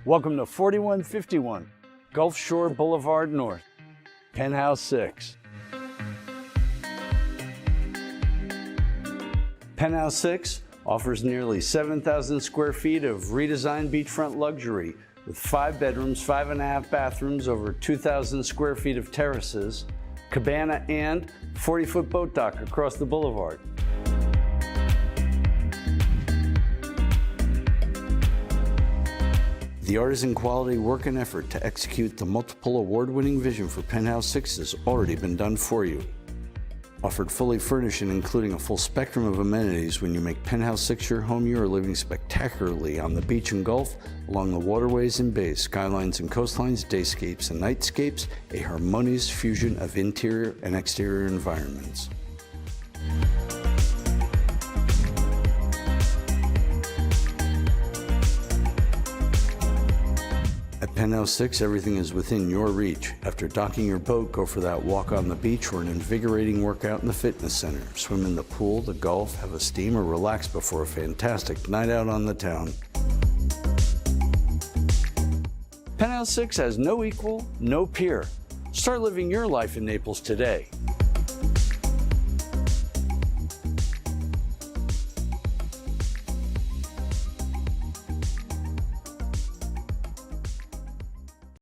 Welcome to 4151 Gulf Shore Boulevard North, Penthouse 6. Penthouse 6 offers nearly 7,000 square feet of redesigned beachfront luxury with 5 bedrooms, 5.5 bathrooms, over 2,000 square feet of terraces, cabana, and 40-foot boat dock across the boulevard. The artisan quality work and effort to execute the multiple award-winning vision for Penthouse 6 has already been done for you. Offered fully furnished and including a full spectrum of amenities, when you make Penthouse 6 your home, you are living spectacularly on the beach and Gulf, along the waterways and bays, skylines and coastlines, dayscapes and nightscapes, a harmonious fusion of interior and exterior environments. At Penthouse 6, everything is within your reach. After docking your boat, go for that walk on the beach or an invigorating workout in the fitness center. Swim in the pool, the Gulf, have a steam, or relax before a fantastic night out on the town. Penthouse 6 has no equal, no peer. Start living your life in Naples today.